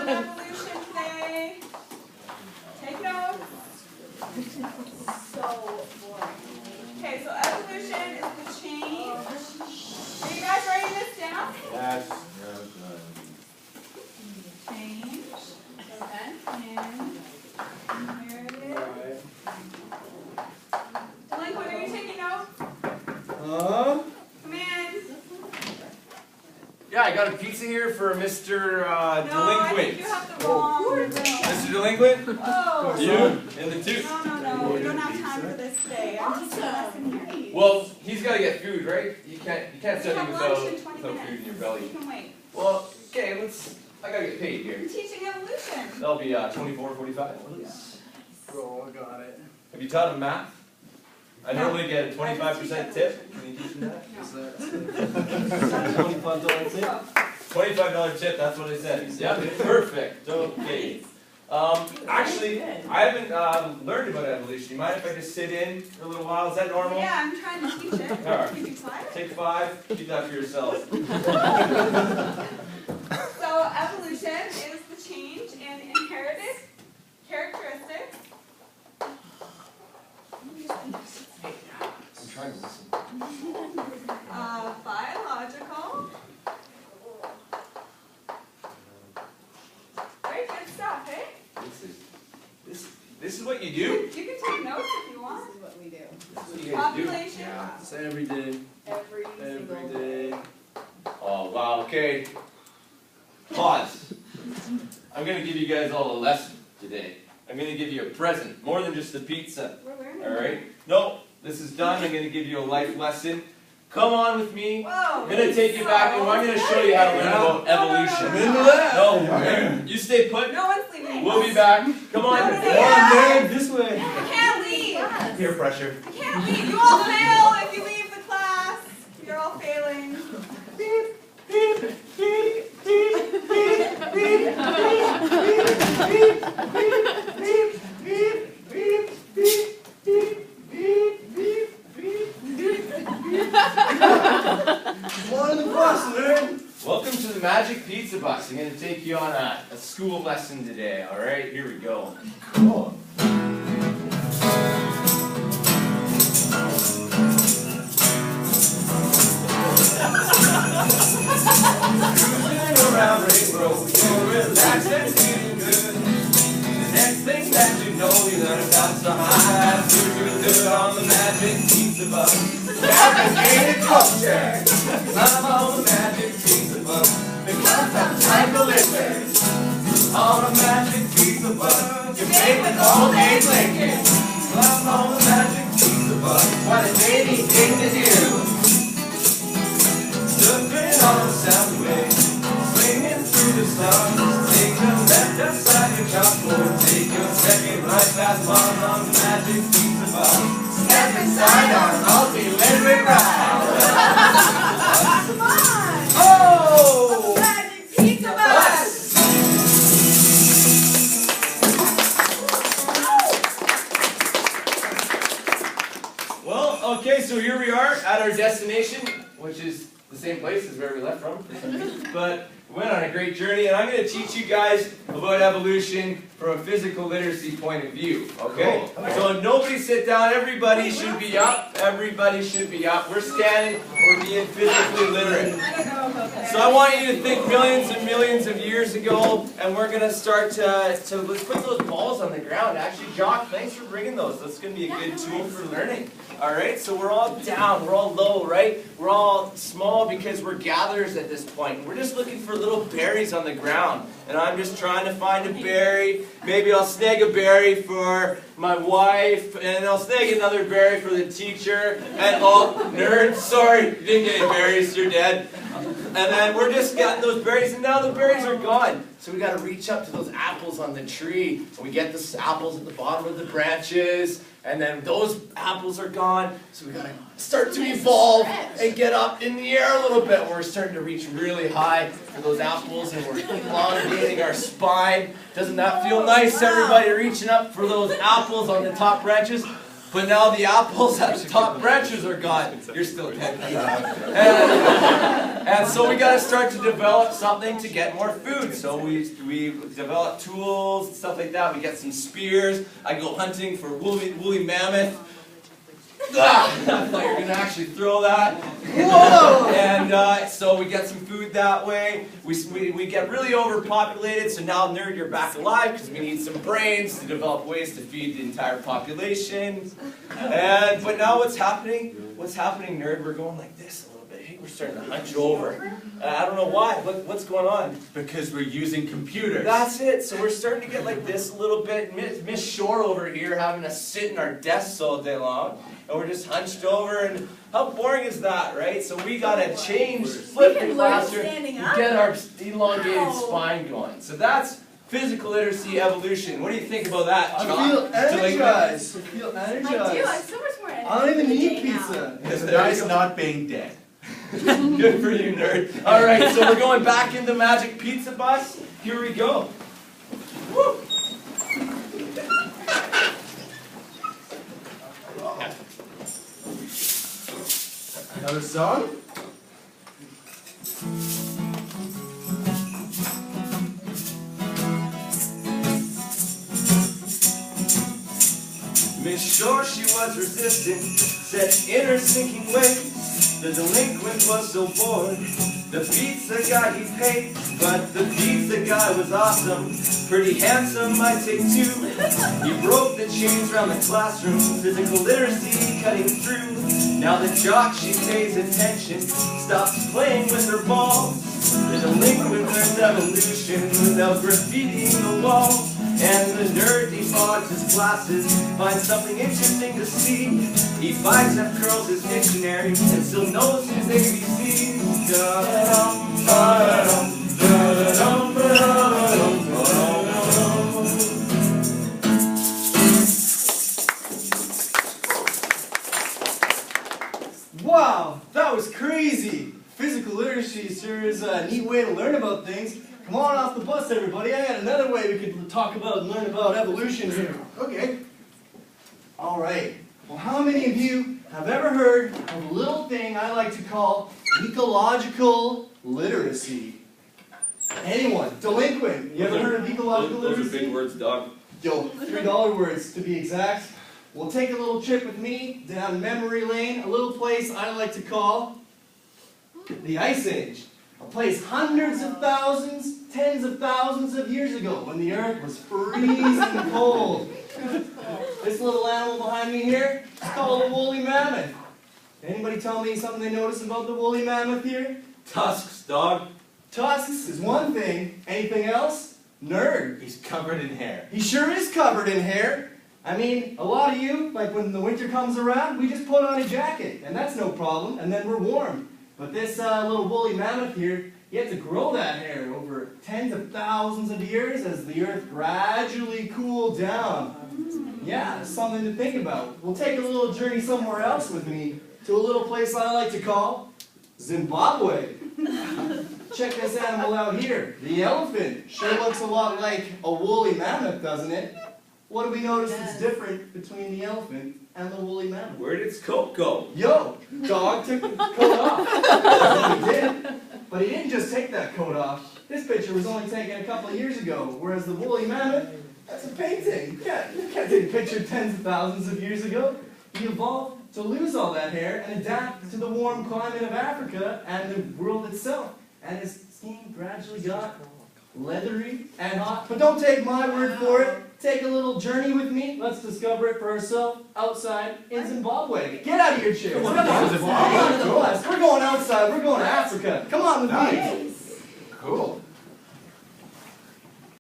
evolution today. Take notes. So boring. Okay, so evolution is the change. Are you guys writing this down? Yes. Change in inherited. Delinquent, are you taking notes? Come in. Yeah, I got a pizza here for Mr. No, I think Delinquent. you have the wrong. Mr. Delinquent? Oh. You and the two. No. We don't have time for this today. I'm just a lesson here. Well, he's got to get food, right? You can't We study have without lunch in 20 food minutes. in your belly. You can wait. Well, okay, I gotta get paid here. I'm teaching evolution. That'll be $24.45, please. Bro, I got it. Have you taught him math? I No. normally get a I 25% just tip. Can you teach him that? No. Is that $25 tip? $25 tip, that's what I said. Yeah, perfect. Okay. Actually, I haven't learned about evolution. You mind if I just sit in for a little while? Is that normal? Yeah, I'm trying to teach it. All right. Can you be quiet? Take 5, keep that for yourself. So evolution is the change in inherited characteristics. I'm trying to listen. Biological. Very good stuff, hey? This is what you do? You can take notes if you want. This is what we do. This is what you guys do. Population. Yeah, it's every day. Every single Every day. day. Oh, wow, okay. Pause. I'm going to give you guys all a lesson today. I'm going to give you a present, more than just a pizza. We're learning. All right? No, this is done. I'm going to give you a life lesson. Come on with me. Whoa. I'm going to take you back and I'm going to show you how to learn about evolution. No, you stay put. No one's leaving. We'll be back. Come on. No, yeah. This way. You can't leave. Peer pressure. You can't leave. You all fail if you leave the class. You're all failing. More in the bus, learn. Welcome to the Magic Pizza Bus. I'm going to take you on a school lesson today. All right, here we go. Cool. Cruising around Ring Road, you're relaxed and feeling good. The next thing that you know, you learn about some high do on the Magic Pizza Bus. Navigated culture, climb on the Magic Pizza Bus. Become some type of living on a Magic Pizza Bus. You're made with all day blinking. Climb on the Magic Pizza Bus. What a daily thing to do. Surfing on the Soundway, swinging through the stars. Take a left outside your chalkboard. Take your second right past on the Magic Pizza Bus. Step inside our multi-literate ride. Come on. Oh! Magic Pizza Bus. Well, Okay, so here we are at our destination, which is the same place as where we left from. But we went on a great journey, and I'm going to teach you guys about evolution from a physical literacy point of view. Okay? So nobody sit down. Everybody should be up. Everybody should be up. We're standing. We're being physically literate. I don't know about that. So I want you to think millions and millions of years ago, and we're going to start to let's put those balls on the ground. Actually, Jock, thanks for bringing those. That's going to be a good tool for learning. All right, so we're all down, we're all low, right? We're all small because we're gatherers at this point. We're just looking for little berries on the ground, and I'm just trying to find a berry. Maybe I'll snag a berry for my wife, and I'll snag another berry for the teacher, and nerds, sorry, you didn't get any berries, you're dead. And then we're just getting those berries, and now the berries are gone. So we got to reach up to those apples on the tree. And we get the apples at the bottom of the branches, and then those apples are gone. So we got to start to evolve and get up in the air a little bit. We're starting to reach really high for those apples, and we're elongating our spine. Doesn't that feel nice, everybody, reaching up for those apples on the top branches? But now the apples at the top branches are gone. You're still 10 feet up. And so we got to start to develop something to get more food. So we develop tools, stuff like that. We get some spears. I go hunting for woolly mammoth. I thought you were going to actually throw that. Whoa! And so we get some food that way. We get really overpopulated, so now, nerd, you're back alive because we need some brains to develop ways to feed the entire population. But now what's happening? What's happening, nerd? We're going like this a little bit. Hey, we're starting to hunch over. I don't know why. What's going on? Because we're using computers. That's it. So we're starting to get like this a little bit. Miss Shore over here having us sit in our desks all day long. And we're just hunched over, and how boring is that, right? So we gotta change, flip the classroom, get our elongated spine going. So that's physical literacy evolution. What do you think about that, John? I feel energized. I feel energized. I do. I'm so much more energy. I don't even need today now. pizza. This guy's not being dead. Good for you, nerd. All right, so we're going back in the magic pizza bus. Here we go. Woo. Another song? Miss Shore, she was resistant, set in her sinking ways. The delinquent was so bored. The pizza guy he paid, but the pizza guy was awesome. Pretty handsome, I'd say too. He broke the chains around the classroom, physical literacy cutting through. Now the jock, she pays attention, stops playing with her balls. The delinquent learns evolution without graffitiing the walls. And the nerd defogs his glasses, finds something interesting to see. He finds and curls his dictionary, and still knows his ABCs. Da-da-dum, da-da-dum, da-da-dum, da-da-dum, da-da-dum. Wow, that was crazy. Physical literacy sure is a neat way to learn about things. Come on off the bus, everybody. I got another way we could talk about and learn about evolution here. Okay. All right. Well, how many of you have ever heard of a little thing I like to call ecological literacy? Anyone? Delinquent. You ever heard of ecological literacy? Those are big words, dog. Yo, $3 words to be exact. We'll take a little trip with me down memory lane, a little place I like to call the Ice Age. A place hundreds of thousands, tens of thousands of years ago when the earth was freezing cold. This little animal behind me here is called a woolly mammoth. Anybody tell me something they notice about the woolly mammoth here? Tusks, dog. Tusks is one thing. Anything else? Nerd. He's covered in hair. He sure is covered in hair. I mean, a lot of you, like when the winter comes around, we just put on a jacket, and that's no problem, and then we're warm. But this little woolly mammoth here, you have to grow that hair over tens of thousands of years as the earth gradually cooled down. Yeah, it's something to think about. We'll take a little journey somewhere else with me to a little place I like to call Zimbabwe. Check this animal out here, the elephant. Sure looks a lot like a woolly mammoth, doesn't it? What do we notice that's different between the elephant and the woolly mammoth? Where did its coat go? Yo, dog took the coat off. That's what he did. But he didn't just take that coat off. This picture was only taken a couple of years ago, whereas the woolly mammoth, that's a painting. Yeah, you can't take a picture tens of thousands of years ago. He evolved to lose all that hair and adapt to the warm climate of Africa and the world itself. And his skin gradually got leathery and hot. But don't take my word for it. Take a little journey with me. Let's discover it for ourselves outside in Zimbabwe. Get out of your chair. Come on to the bus. We're going outside. We're going to Africa. Come on with me. Cool.